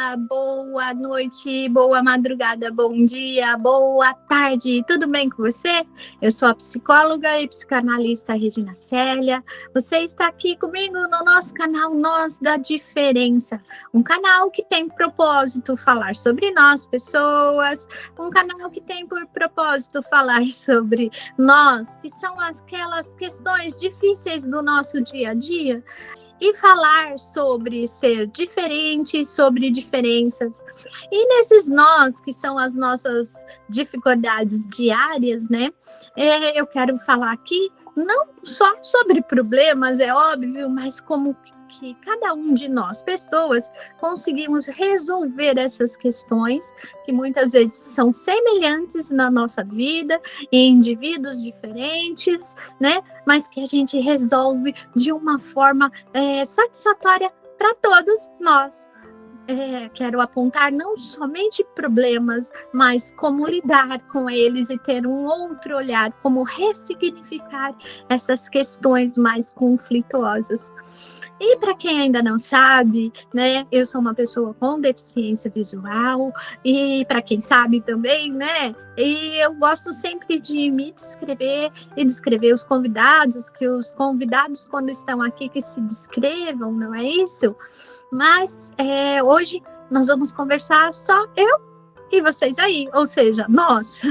dia, boa noite, boa madrugada, bom dia, boa tarde, tudo bem com você? Eu sou a psicóloga e psicanalista Regina Célia. Você está aqui comigo no nosso canal Nós da Diferença, um canal que tem propósito falar sobre nós, pessoas, um canal que tem por propósito falar sobre nós, que são aquelas questões difíceis do nosso dia a dia, e falar sobre ser diferente, sobre diferenças. E nesses nós, que são as nossas dificuldades diárias, né? Eu quero falar aqui não só sobre problemas, é óbvio, mas como que cada um de nós, pessoas, conseguimos resolver essas questões que muitas vezes são semelhantes na nossa vida, em indivíduos diferentes, né? Mas que a gente resolve de uma forma satisfatória para todos nós. Quero apontar não somente problemas, mas como lidar com eles e ter um outro olhar, como ressignificar essas questões mais conflituosas. E para quem ainda não sabe, né, eu sou uma pessoa com deficiência visual, e para quem sabe também, né, e eu gosto sempre de me descrever e descrever os convidados, que os convidados, quando estão aqui, que se descrevam, não é isso? Mas hoje nós vamos conversar só eu e vocês aí, ou seja, nós.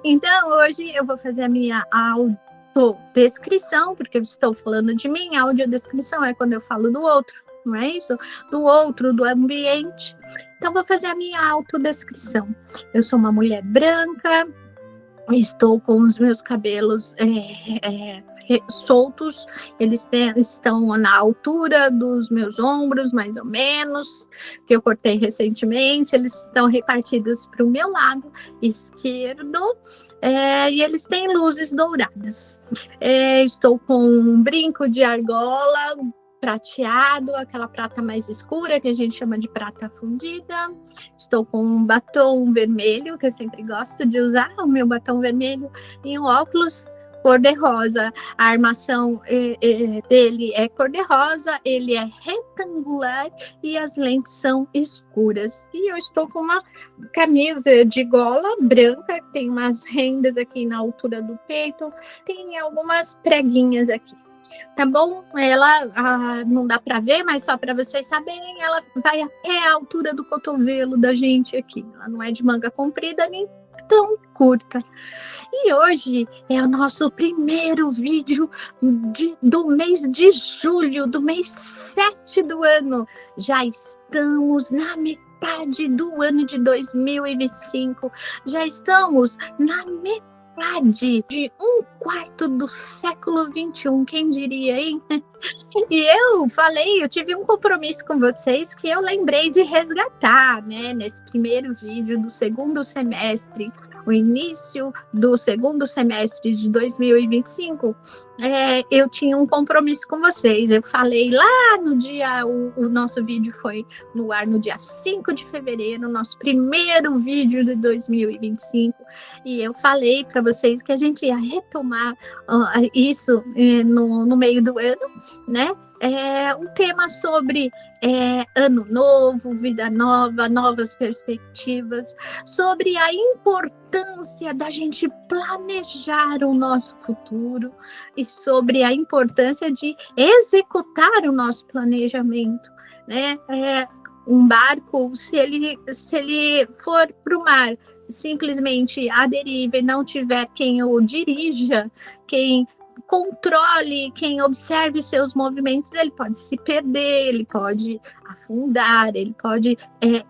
Então, hoje eu vou fazer a minha autodescrição, porque eu estou falando de mim. A audiodescrição é quando eu falo do outro, não é isso? Do outro, do ambiente. Então, vou fazer a minha autodescrição. Eu sou uma mulher branca, estou com os meus cabelos soltos, eles estão na altura dos meus ombros, mais ou menos, que eu cortei recentemente. Eles estão repartidos para o meu lado esquerdo, e eles têm luzes douradas. Estou com um brinco de argola prateado, aquela prata mais escura que a gente chama de prata fundida. Estou com um batom vermelho, que eu sempre gosto de usar, o meu batom vermelho, e um óculos cor-de-rosa. A armação dele é cor-de-rosa, ele é retangular e as lentes são escuras. E eu estou com uma camisa de gola branca, que tem umas rendas aqui na altura do peito, tem algumas preguinhas aqui. Tá bom? Ela não dá para ver, mas só para vocês saberem, ela vai até a altura do cotovelo da gente aqui. Ela não é de manga comprida nem tão curta. E hoje é o nosso primeiro vídeo do mês de julho, do mês 7 do ano. Já estamos na metade do ano de 2025. Já estamos na metade de um quarto do século 21, quem diria, hein? E eu tive um compromisso com vocês que eu lembrei de resgatar, né? Nesse primeiro vídeo do segundo semestre, o início do segundo semestre de 2025, eu tinha um compromisso com vocês. Eu falei lá no dia, o nosso vídeo foi no ar no dia 5 de fevereiro, nosso primeiro vídeo de 2025, e eu falei para vocês que a gente ia retomar isso no meio do ano, né? Um tema sobre ano novo, vida nova, novas perspectivas, sobre a importância da gente planejar o nosso futuro e sobre a importância de executar o nosso planejamento, né? Um barco, se ele for para o mar simplesmente à deriva e não tiver quem o dirija, quem controle, quem observe seus movimentos, ele pode se perder, ele pode afundar, ele pode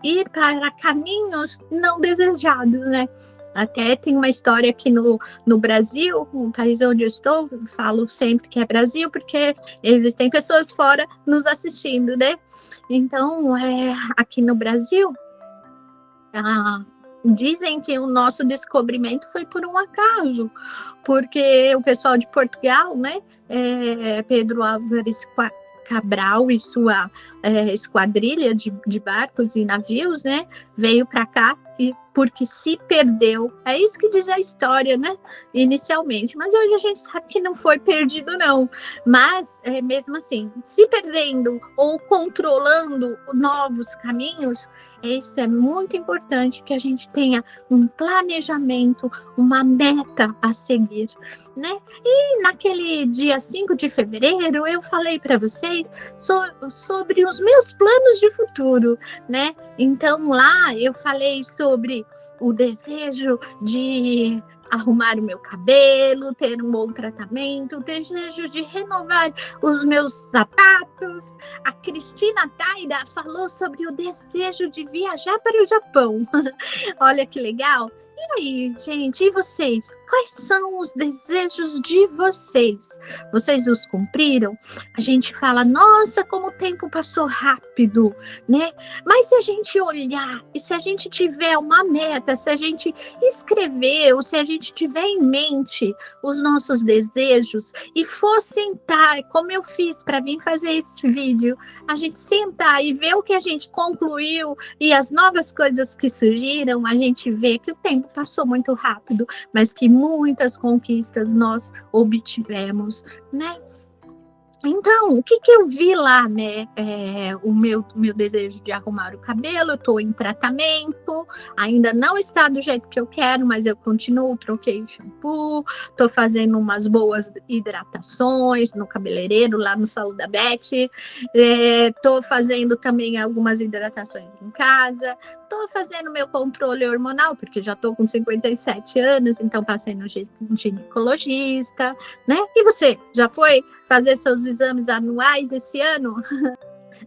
ir para caminhos não desejados, né? Até tem uma história aqui no Brasil, um país onde eu estou, falo sempre que é Brasil, porque existem pessoas fora nos assistindo, né? Então, aqui no Brasil, dizem que o nosso descobrimento foi por um acaso, porque o pessoal de Portugal, né, Pedro Álvares Cabral e sua esquadrilha de barcos e navios, né? Veio para cá porque se perdeu. É isso que diz a história, né? Inicialmente. Mas hoje a gente sabe que não foi perdido, não. Mas, mesmo assim, se perdendo ou controlando novos caminhos, isso é muito importante que a gente tenha um planejamento, uma meta a seguir, né? E naquele dia 5 de fevereiro, eu falei para vocês sobre os meus planos de futuro, né? Então, lá eu falei sobre o desejo de arrumar o meu cabelo, ter um bom tratamento, o desejo de renovar os meus sapatos. A Cristina Taira falou sobre o desejo de viajar para o Japão. Olha que legal. E aí, gente, e vocês? Quais são os desejos de vocês? Vocês os cumpriram? A gente fala, nossa, como o tempo passou rápido, né? Mas se a gente olhar e se a gente tiver uma meta, se a gente escrever ou se a gente tiver em mente os nossos desejos e for sentar, como eu fiz para vir fazer esse vídeo, a gente sentar e ver o que a gente concluiu e as novas coisas que surgiram, a gente vê que o tempo passou muito rápido, mas que muitas conquistas nós obtivemos, né? Então, o que eu vi lá, né? O meu desejo de arrumar o cabelo, eu estou em tratamento, ainda não está do jeito que eu quero, mas eu continuo, troquei o shampoo, estou fazendo umas boas hidratações no cabeleireiro, lá no salão da Beth, estou fazendo também algumas hidratações em casa, estou fazendo meu controle hormonal, porque já estou com 57 anos, então passei no ginecologista, né? E você, já foi fazer seus exames anuais esse ano?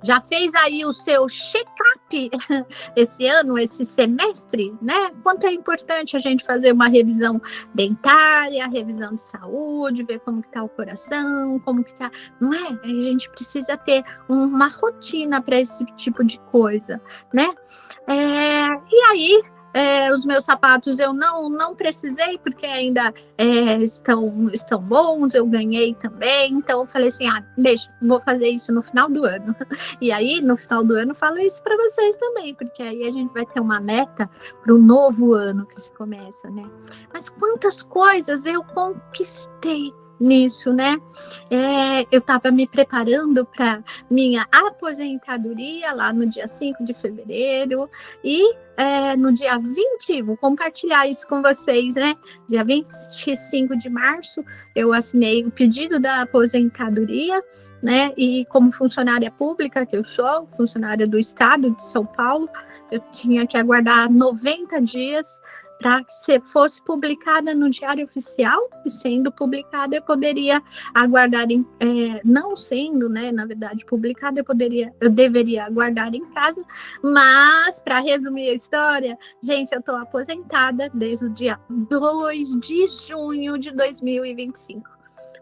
Já fez aí o seu check-up esse ano, esse semestre, né? Quanto é importante a gente fazer uma revisão dentária, revisão de saúde, ver como que tá o coração, como que tá, não é? A gente precisa ter uma rotina para esse tipo de coisa, né? E aí, os meus sapatos eu não precisei, porque ainda estão bons, eu ganhei também, então eu falei assim, deixa, vou fazer isso no final do ano. E aí, no final do ano, eu falo isso para vocês também, porque aí a gente vai ter uma meta para o novo ano que se começa, né? Mas quantas coisas eu conquistei nisso, né? Eu estava me preparando para minha aposentadoria lá no dia 5 de fevereiro e no dia 20, vou compartilhar isso com vocês, né? Dia 25 de março, eu assinei o pedido da aposentadoria, né? E como funcionária pública que eu sou, funcionária do Estado de São Paulo, eu tinha que aguardar 90 dias para que fosse publicada no Diário Oficial, e sendo publicada eu poderia aguardar, não sendo, né, na verdade, publicada, eu deveria aguardar em casa, mas, para resumir a história, gente, eu estou aposentada desde o dia 2 de junho de 2025.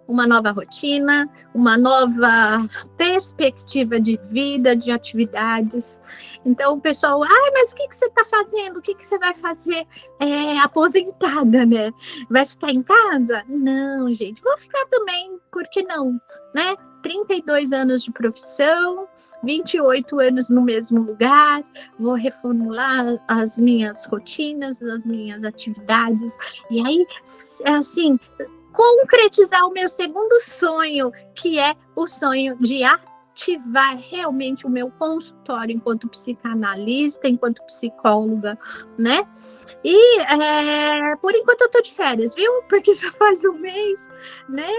Uma nova rotina, uma nova perspectiva de vida, de atividades. Então, o pessoal, mas o que você está fazendo? O que você vai fazer aposentada, né? Vai ficar em casa? Não, gente, vou ficar também, por que não, né? 32 anos de profissão, 28 anos no mesmo lugar, vou reformular as minhas rotinas, as minhas atividades, e aí, assim, concretizar o meu segundo sonho, que é o sonho de ativar realmente o meu consultório enquanto psicanalista, enquanto psicóloga, né? E por enquanto eu tô de férias, viu? Porque só faz um mês, né?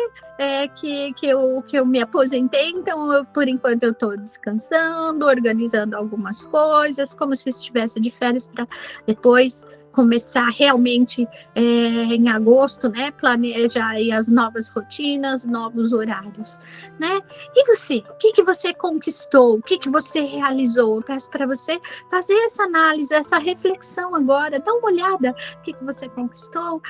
Que eu me aposentei, então por enquanto eu tô descansando, organizando algumas coisas, como se estivesse de férias para depois começar realmente em agosto, né, planejar aí as novas rotinas, novos horários, né? E você, o que você conquistou? O que você realizou? Eu peço para você fazer essa análise, essa reflexão agora, dá uma olhada, o que você conquistou?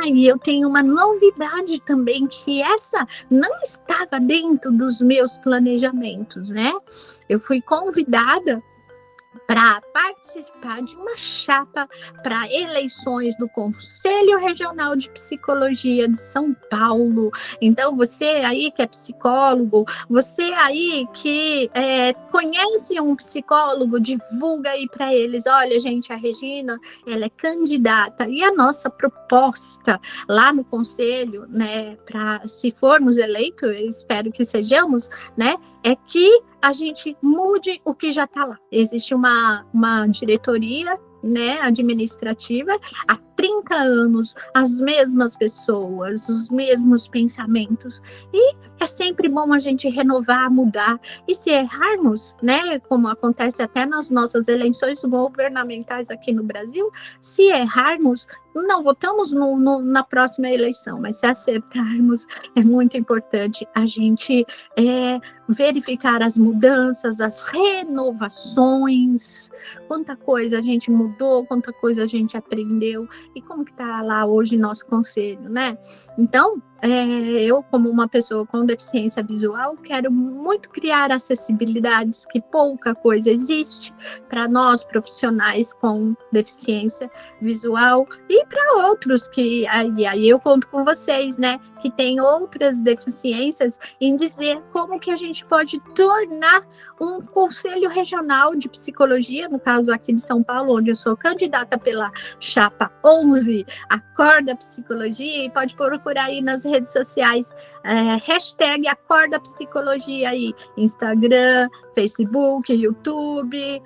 E eu tenho uma novidade também, que essa não estava dentro dos meus planejamentos, né? Eu fui convidada para participar de uma chapa para eleições do Conselho Regional de Psicologia de São Paulo. Então, você aí que é psicólogo, você aí que conhece um psicólogo, divulga aí para eles, olha, gente, a Regina, ela é candidata, e a nossa proposta lá no Conselho, né, para se formos eleitos, eu espero que sejamos, né, é que a gente mude o que já está lá. Existe uma diretoria, né, administrativa, há 30 anos, as mesmas pessoas, os mesmos pensamentos, e é sempre bom a gente renovar, mudar, e se errarmos, né, como acontece até nas nossas eleições governamentais aqui no Brasil, se errarmos, não votamos na próxima eleição, mas se acertarmos, é muito importante a gente verificar as mudanças, as renovações, quanta coisa a gente mudou, quanta coisa a gente aprendeu, e como que está lá hoje nosso conselho, né? Então, eu, como uma pessoa com deficiência visual, quero muito criar acessibilidades, que pouca coisa existe para nós profissionais com deficiência visual e para outros que aí eu conto com vocês, né, que tem outras deficiências, em dizer como que a gente pode tornar um conselho regional de psicologia, no caso aqui de São Paulo, onde eu sou candidata pela chapa 11, Acorda Psicologia, e pode procurar aí nas redes sociais, hashtag Acorda Psicologia aí, Instagram, Facebook, YouTube,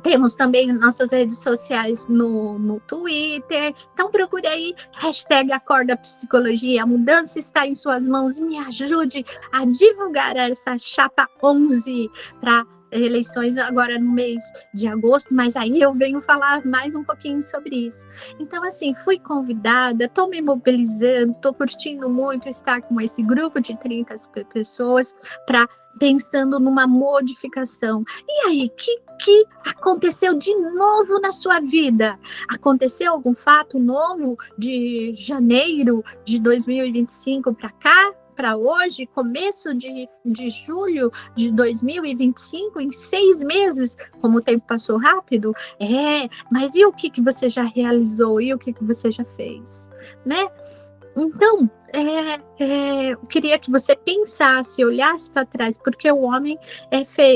temos também nossas redes sociais no Twitter. Então procure aí, hashtag Acorda Psicologia. A mudança está em suas mãos, e me ajude a divulgar essa chapa 11 para eleições agora no mês de agosto, mas aí eu venho falar mais um pouquinho sobre isso. Então, assim, fui convidada, estou me mobilizando, estou curtindo muito estar com esse grupo de 30 pessoas para pensando numa modificação. E aí, que aconteceu de novo na sua vida? Aconteceu algum fato novo de janeiro de 2025 para cá? Para hoje, começo de julho de 2025, em 6 meses, como o tempo passou rápido, mas e o que você já realizou? E o que você já fez? Né? Então, eu queria que você pensasse, olhasse para trás, porque o homem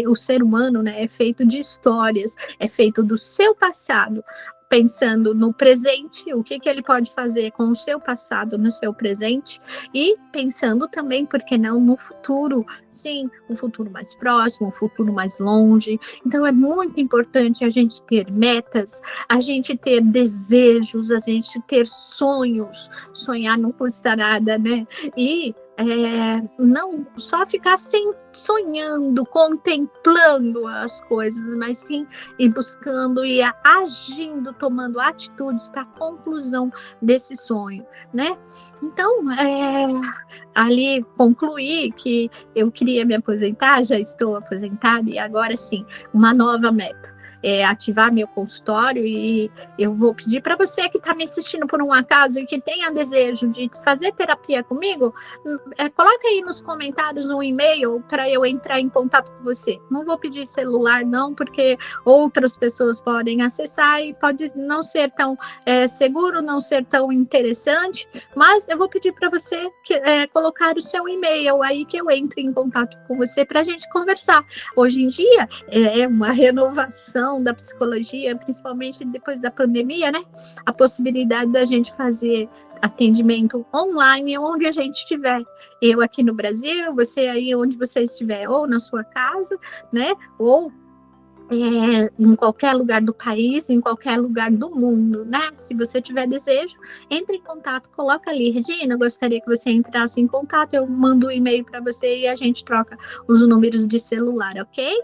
o ser humano, né, é feito de histórias, é feito do seu passado, pensando no presente, o que ele pode fazer com o seu passado no seu presente, e pensando também, por que não, no futuro, sim, um futuro mais próximo, um futuro mais longe. Então é muito importante a gente ter metas, a gente ter desejos, a gente ter sonhos. Sonhar não custa nada, né? E não só ficar sonhando, contemplando as coisas, mas sim ir buscando e agindo, tomando atitudes para a conclusão desse sonho, né? Então, ali concluí que eu queria me aposentar, já estou aposentada, e agora sim, uma nova meta. Ativar meu consultório, e eu vou pedir para você que está me assistindo por um acaso e que tenha desejo de fazer terapia comigo, coloca aí nos comentários um e-mail para eu entrar em contato com você. Não vou pedir celular não, porque outras pessoas podem acessar e pode não ser tão seguro, não ser tão interessante, mas eu vou pedir para você colocar o seu e-mail aí, que eu entre em contato com você para a gente conversar. Hoje em dia é uma renovação da psicologia, principalmente depois da pandemia, né? A possibilidade da gente fazer atendimento online onde a gente estiver. Eu aqui no Brasil, você aí onde você estiver, ou na sua casa, né? Ou em qualquer lugar do país, em qualquer lugar do mundo, né? Se você tiver desejo, entre em contato, coloca ali, Regina, gostaria que você entrasse em contato, eu mando um e-mail para você e a gente troca os números de celular, ok?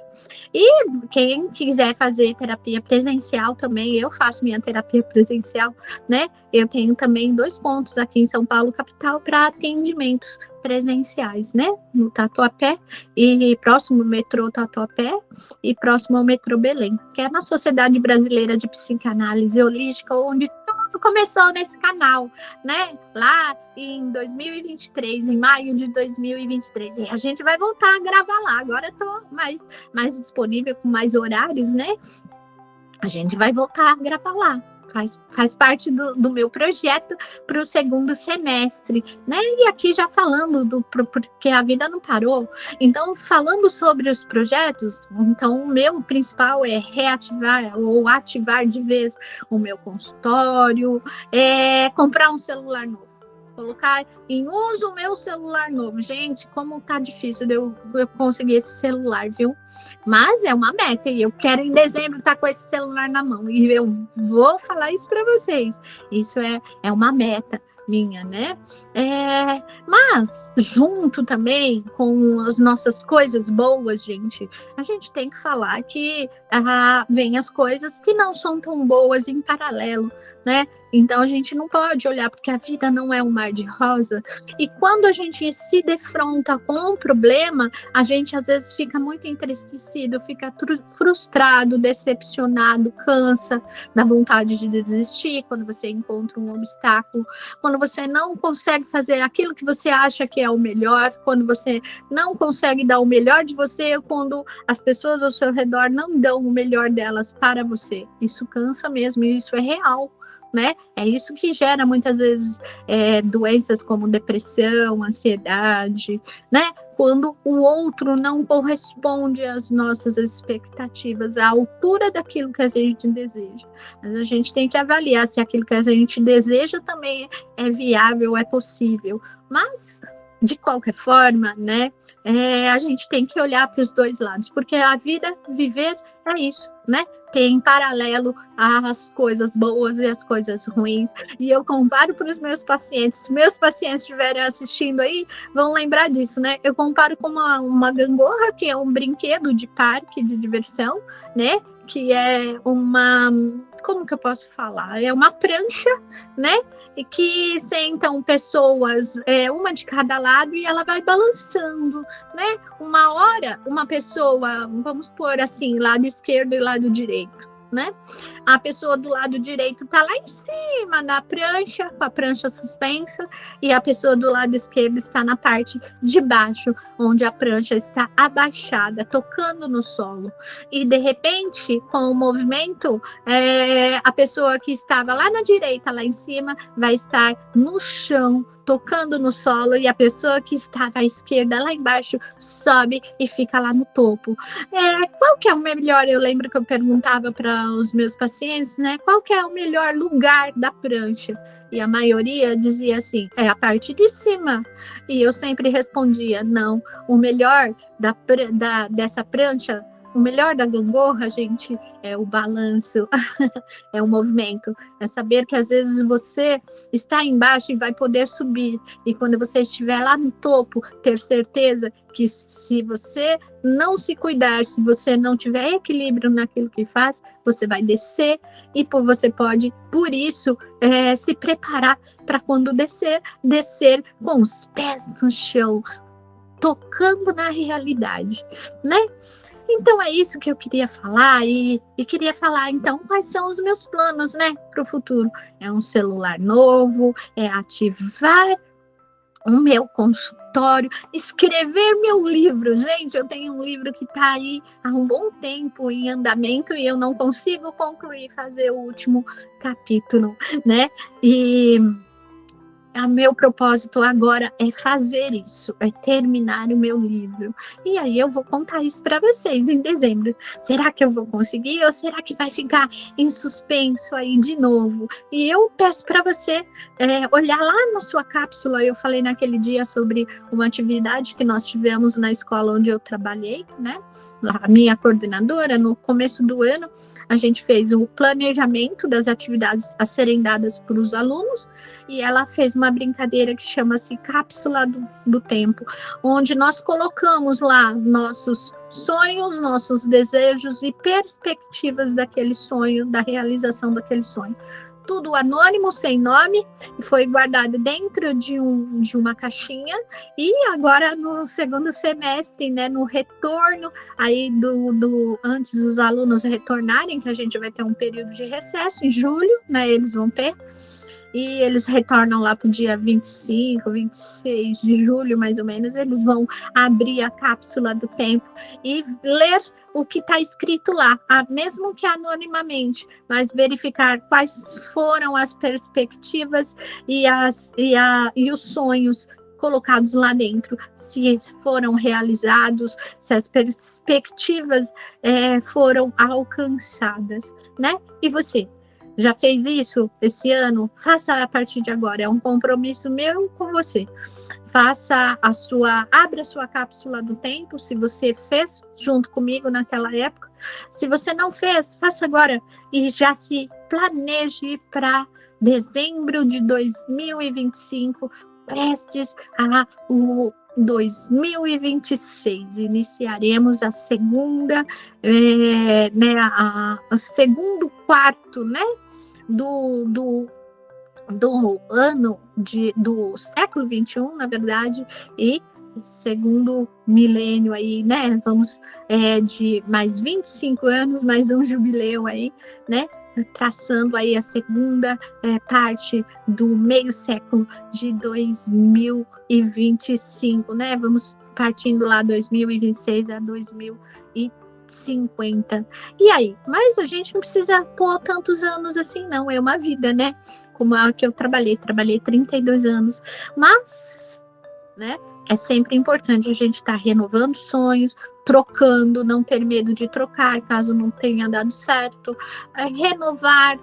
E quem quiser fazer terapia presencial também, eu faço minha terapia presencial, né? Eu tenho também 2 pontos aqui em São Paulo, capital, para atendimentos presenciais, né? No Tatuapé, e próximo ao metrô Tatuapé e próximo ao metrô Belém, que é na Sociedade Brasileira de Psicanálise Holística, onde tudo começou nesse canal, né? Lá em 2023, em maio de 2023. E a gente vai voltar a gravar lá. Agora eu tô mais disponível, com mais horários, né? A gente vai voltar a gravar lá. Faz parte do meu projeto para o segundo semestre, né? E aqui já falando porque a vida não parou. Então, falando sobre os projetos, então o meu principal é reativar ou ativar de vez o meu consultório, comprar um celular novo. Colocar em uso o meu celular novo. Gente, como tá difícil de eu conseguir esse celular, viu? Mas é uma meta e eu quero em dezembro estar com esse celular na mão. E eu vou falar isso para vocês. Isso é uma meta minha, né? Mas, junto também com as nossas coisas boas, gente, a gente tem que falar que vem as coisas que não são tão boas em paralelo, né? Então a gente não pode olhar, porque a vida não é um mar de rosa. E quando a gente se defronta com um problema, a gente às vezes fica muito entristecido, fica frustrado, decepcionado, cansa, dá vontade de desistir quando você encontra um obstáculo, quando você não consegue fazer aquilo que você acha que é o melhor, quando você não consegue dar o melhor de você, quando as pessoas ao seu redor não dão o melhor delas para você. Isso cansa mesmo, e isso é real. Né? É isso que gera muitas vezes doenças como depressão, ansiedade, né? Quando o outro não corresponde às nossas expectativas, à altura daquilo que a gente deseja. Mas a gente tem que avaliar se aquilo que a gente deseja também é viável, é possível. Mas, de qualquer forma, né? A gente tem que olhar para os dois lados, porque a vida, viver, é isso, né? Tem em paralelo as coisas boas e as coisas ruins. E eu comparo para os meus pacientes. Se meus pacientes estiverem assistindo aí, vão lembrar disso, né? Eu comparo com uma gangorra, que é um brinquedo de parque, de diversão, né? Que é como que eu posso falar? É uma prancha, né? E que sentam pessoas, uma de cada lado, e ela vai balançando, né? Uma hora, uma pessoa, vamos pôr assim, lado esquerdo e lado direito, né? A pessoa do lado direito está lá em cima da prancha, com a prancha suspensa, e a pessoa do lado esquerdo está na parte de baixo, onde a prancha está abaixada, tocando no solo. E de repente, com o movimento, a pessoa que estava lá na direita, lá em cima, vai estar no chão, tocando no solo, e a pessoa que estava à esquerda, lá embaixo, sobe e fica lá no topo. Qual que é o melhor? Eu lembro que eu perguntava para os meus pacientes, né? Qual que é o melhor lugar da prancha? E a maioria dizia assim, é a parte de cima. E eu sempre respondia, não, o melhor dessa prancha, o melhor da gangorra, gente, é o balanço, é o movimento, é saber que às vezes você está embaixo e vai poder subir, e quando você estiver lá no topo, ter certeza que se você não se cuidar, se você não tiver equilíbrio naquilo que faz, você vai descer, e você pode, por isso, se preparar para quando descer com os pés no chão, tocando na realidade, né? Então é isso que eu queria falar, e queria falar então quais são os meus planos, né, para o futuro. É um celular novo, é ativar o meu consultório, escrever meu livro. Gente, eu tenho um livro que está aí há um bom tempo em andamento e eu não consigo concluir, fazer o último capítulo, né? E o meu propósito agora é fazer isso, é terminar o meu livro. E aí eu vou contar isso para vocês em dezembro. Será que eu vou conseguir ou será que vai ficar em suspenso aí de novo? E eu peço para você olhar lá na sua cápsula. Eu falei naquele dia sobre uma atividade que nós tivemos na escola onde eu trabalhei, né? A minha coordenadora, no começo do ano, a gente fez o planejamento das atividades a serem dadas para os alunos, e ela fez uma brincadeira que chama-se Cápsula do Tempo, onde nós colocamos lá nossos sonhos, nossos desejos e perspectivas daquele sonho, da realização daquele sonho. tudo anônimo, sem nome, foi guardado dentro de uma caixinha, e agora no segundo semestre, né, no retorno, aí antes dos alunos retornarem, que a gente vai ter um período de recesso, em julho, né, eles vão ter, e eles retornam lá para o dia 25, 26 de julho, mais ou menos, eles vão abrir a cápsula do tempo e ler o que está escrito lá, mesmo que anonimamente, mas verificar quais foram as perspectivas e os sonhos colocados lá dentro, se foram realizados, se as perspectivas foram alcançadas, né? E você? Já fez isso esse ano? Faça a partir de agora. É um compromisso meu com você. Abra a sua cápsula do tempo, se você fez junto comigo naquela época. Se você não fez, faça agora e já se planeje para dezembro de 2025, prestes a o 2026. Iniciaremos a segunda, o segundo quarto, né, do ano do século 21, na verdade, e segundo milênio aí, né, vamos de mais 25 anos, mais um jubileu aí, né, traçando aí a segunda parte do meio século de 2025, né? Vamos partindo lá 2026 a 2050. E aí? Mas a gente não precisa pôr tantos anos assim, não. É uma vida, né? Como a que eu trabalhei 32 anos. Mas, né? É sempre importante a gente estar renovando sonhos, trocando, não ter medo de trocar caso não tenha dado certo, renovar,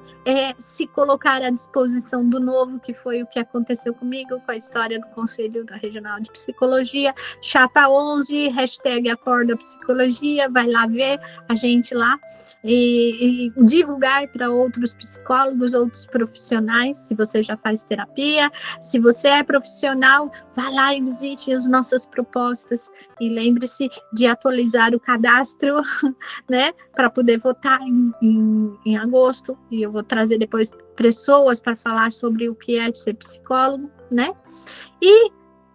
se colocar à disposição do novo, que foi o que aconteceu comigo com a história do Conselho Regional de Psicologia, Chapa 11, hashtag Acorda Psicologia, vai lá ver a gente lá e divulgar para outros psicólogos, outros profissionais, se você já faz terapia, se você é profissional, vá lá e visite as nossas propostas e lembre-se de atualizar o cadastro, né, para poder votar em agosto, e eu vou trazer depois pessoas para falar sobre o que é ser psicólogo, né, e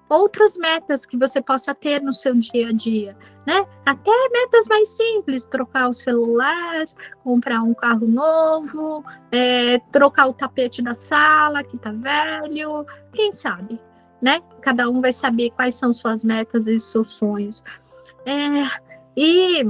outras metas que você possa ter no seu dia a dia, né, até metas mais simples, trocar o celular, comprar um carro novo, trocar o tapete da sala que tá velho, quem sabe, né, cada um vai saber quais são suas metas e seus sonhos. E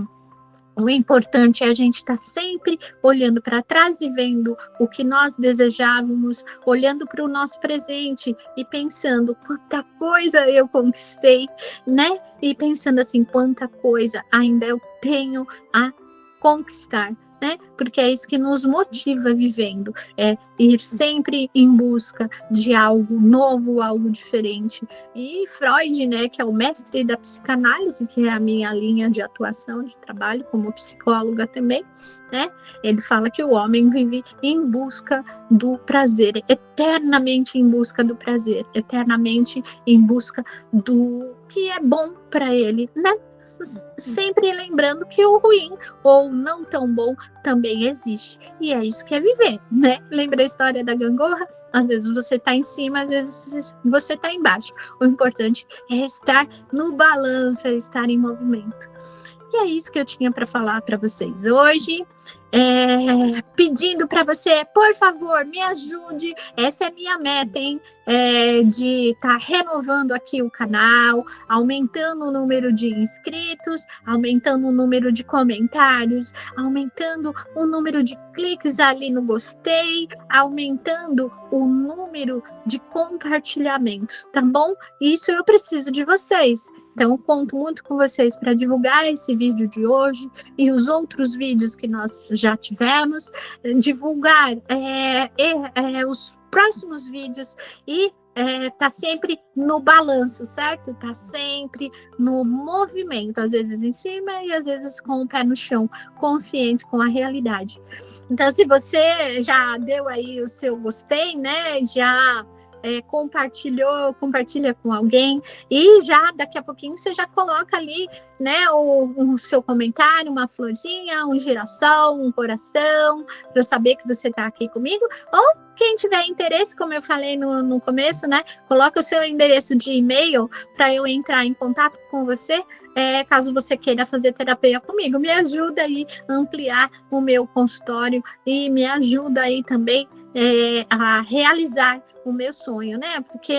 o importante é a gente estar sempre olhando para trás e vendo o que nós desejávamos, olhando para o nosso presente e pensando quanta coisa eu conquistei, né? E pensando assim, quanta coisa ainda eu tenho a conquistar, né? Porque é isso que nos motiva vivendo, é ir sempre em busca de algo novo, algo diferente. E Freud, né, que é o mestre da psicanálise, que é a minha linha de atuação, de trabalho como psicóloga também, né? Ele fala que o homem vive em busca do prazer, eternamente em busca do prazer, eternamente em busca do que é bom para ele, né? Sempre lembrando que o ruim ou não tão bom também existe. E é isso que é viver, né? Lembra a história da gangorra? Às vezes você está em cima, às vezes você está embaixo. O importante é estar no balanço, é estar em movimento. E é isso que eu tinha para falar para vocês hoje. Pedindo para você, por favor, me ajude. Essa é a minha meta, hein? De estar renovando aqui o canal, aumentando o número de inscritos, aumentando o número de comentários, aumentando o número de cliques ali no gostei, aumentando o número de compartilhamentos, tá bom? Isso eu preciso de vocês. Então, eu conto muito com vocês para divulgar esse vídeo de hoje e os outros vídeos que nós já tivemos, divulgar os próximos vídeos e tá sempre no balanço, certo? Tá sempre no movimento, às vezes em cima e às vezes com o pé no chão, consciente com a realidade. Então, se você já deu aí o seu gostei, né? Já compartilha com alguém, e já daqui a pouquinho você já coloca ali, né, o seu comentário, uma florzinha, um girassol, um coração, para eu saber que você está aqui comigo. Ou quem tiver interesse, como eu falei no começo, né, coloca o seu endereço de e-mail para eu entrar em contato com você, caso você queira fazer terapia comigo. Me ajuda aí a ampliar o meu consultório e me ajuda aí também a realizar o meu sonho, né? Porque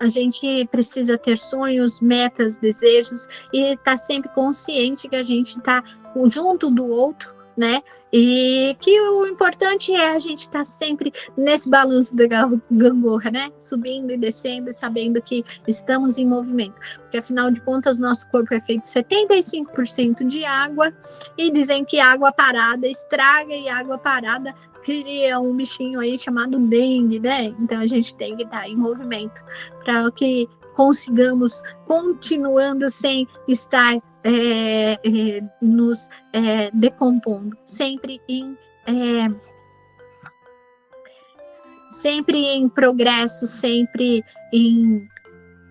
a gente precisa ter sonhos, metas, desejos, e estar sempre consciente que a gente está junto do outro, né? E que o importante é a gente estar sempre nesse balanço da gangorra, né? Subindo e descendo e sabendo que estamos em movimento. Porque, afinal de contas, nosso corpo é feito 75% de água, e dizem que água parada estraga, e água parada cria um bichinho aí chamado dengue, né? Então, a gente tem que estar em movimento para que consigamos, continuando sem estar nos decompondo, sempre em progresso, sempre em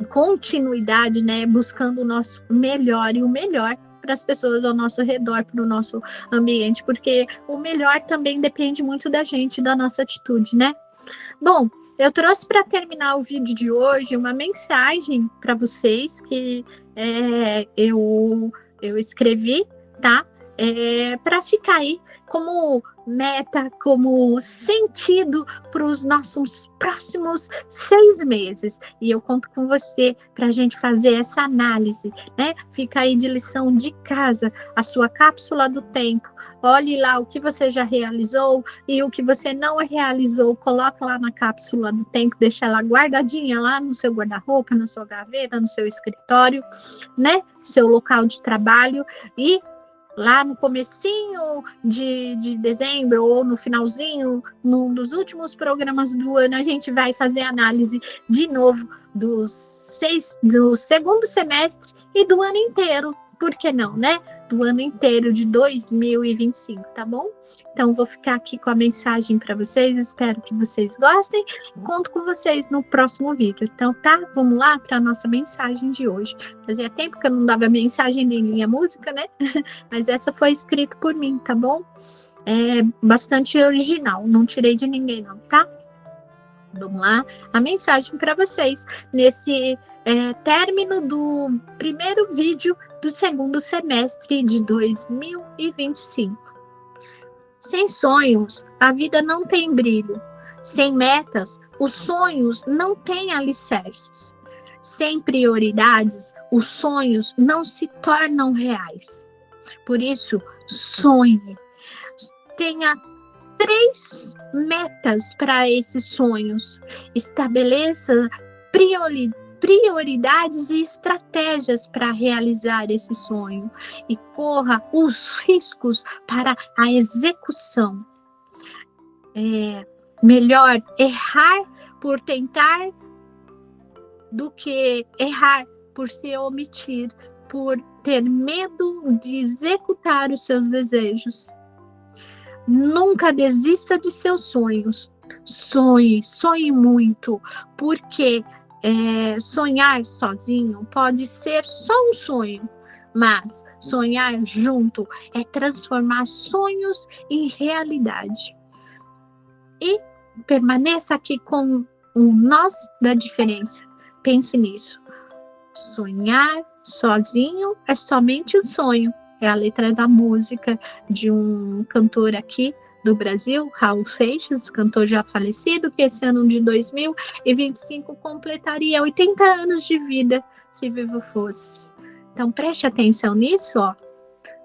continuidade, né? Buscando o nosso melhor e o melhor para as pessoas ao nosso redor, para o nosso ambiente, porque o melhor também depende muito da gente, da nossa atitude, né? Bom, eu trouxe para terminar o vídeo de hoje uma mensagem para vocês que eu escrevi, tá? Para ficar aí como meta, como sentido para os nossos próximos 6 meses. E eu conto com você para a gente fazer essa análise, né? Fica aí de lição de casa, a sua cápsula do tempo. Olhe lá o que você já realizou e o que você não realizou. Coloca lá na cápsula do tempo, deixa ela guardadinha lá no seu guarda-roupa, na sua gaveta, no seu escritório, né? Seu local de trabalho. E lá no comecinho de dezembro ou no finalzinho, num dos últimos programas do ano, a gente vai fazer análise de novo do segundo semestre e do ano inteiro. Por que não, né? Do ano inteiro de 2025, tá bom? Então, vou ficar aqui com a mensagem para vocês. Espero que vocês gostem. Conto com vocês no próximo vídeo. Então, tá? Vamos lá para a nossa mensagem de hoje. Fazia tempo que eu não dava mensagem nem linha música, né? Mas essa foi escrita por mim, tá bom? É bastante original. Não tirei de ninguém, não, tá? Vamos lá, a mensagem para vocês nesse término do primeiro vídeo do segundo semestre de 2025. Sem sonhos, a vida não tem brilho. Sem metas, os sonhos não têm alicerces. Sem prioridades, os sonhos não se tornam reais. Por isso, sonhe. Tenha 3 metas para esses sonhos. Estabeleça prioridades e estratégias para realizar esse sonho e corra os riscos para a execução. Melhor errar por tentar do que errar por se omitir, por ter medo de executar os seus desejos. Nunca desista de seus sonhos. Sonhe muito, porque sonhar sozinho pode ser só um sonho, mas sonhar junto é transformar sonhos em realidade. E permaneça aqui com o nós da diferença. Pense nisso. Sonhar sozinho é somente um sonho. É a letra da música de um cantor aqui do Brasil, Raul Seixas, cantor já falecido, que esse ano de 2025 completaria 80 anos de vida, se vivo fosse. Então, preste atenção nisso, ó.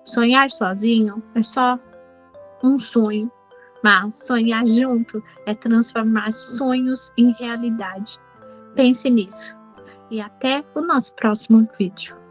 Sonhar sozinho é só um sonho, mas sonhar junto é transformar sonhos em realidade. Pense nisso. E até o nosso próximo vídeo.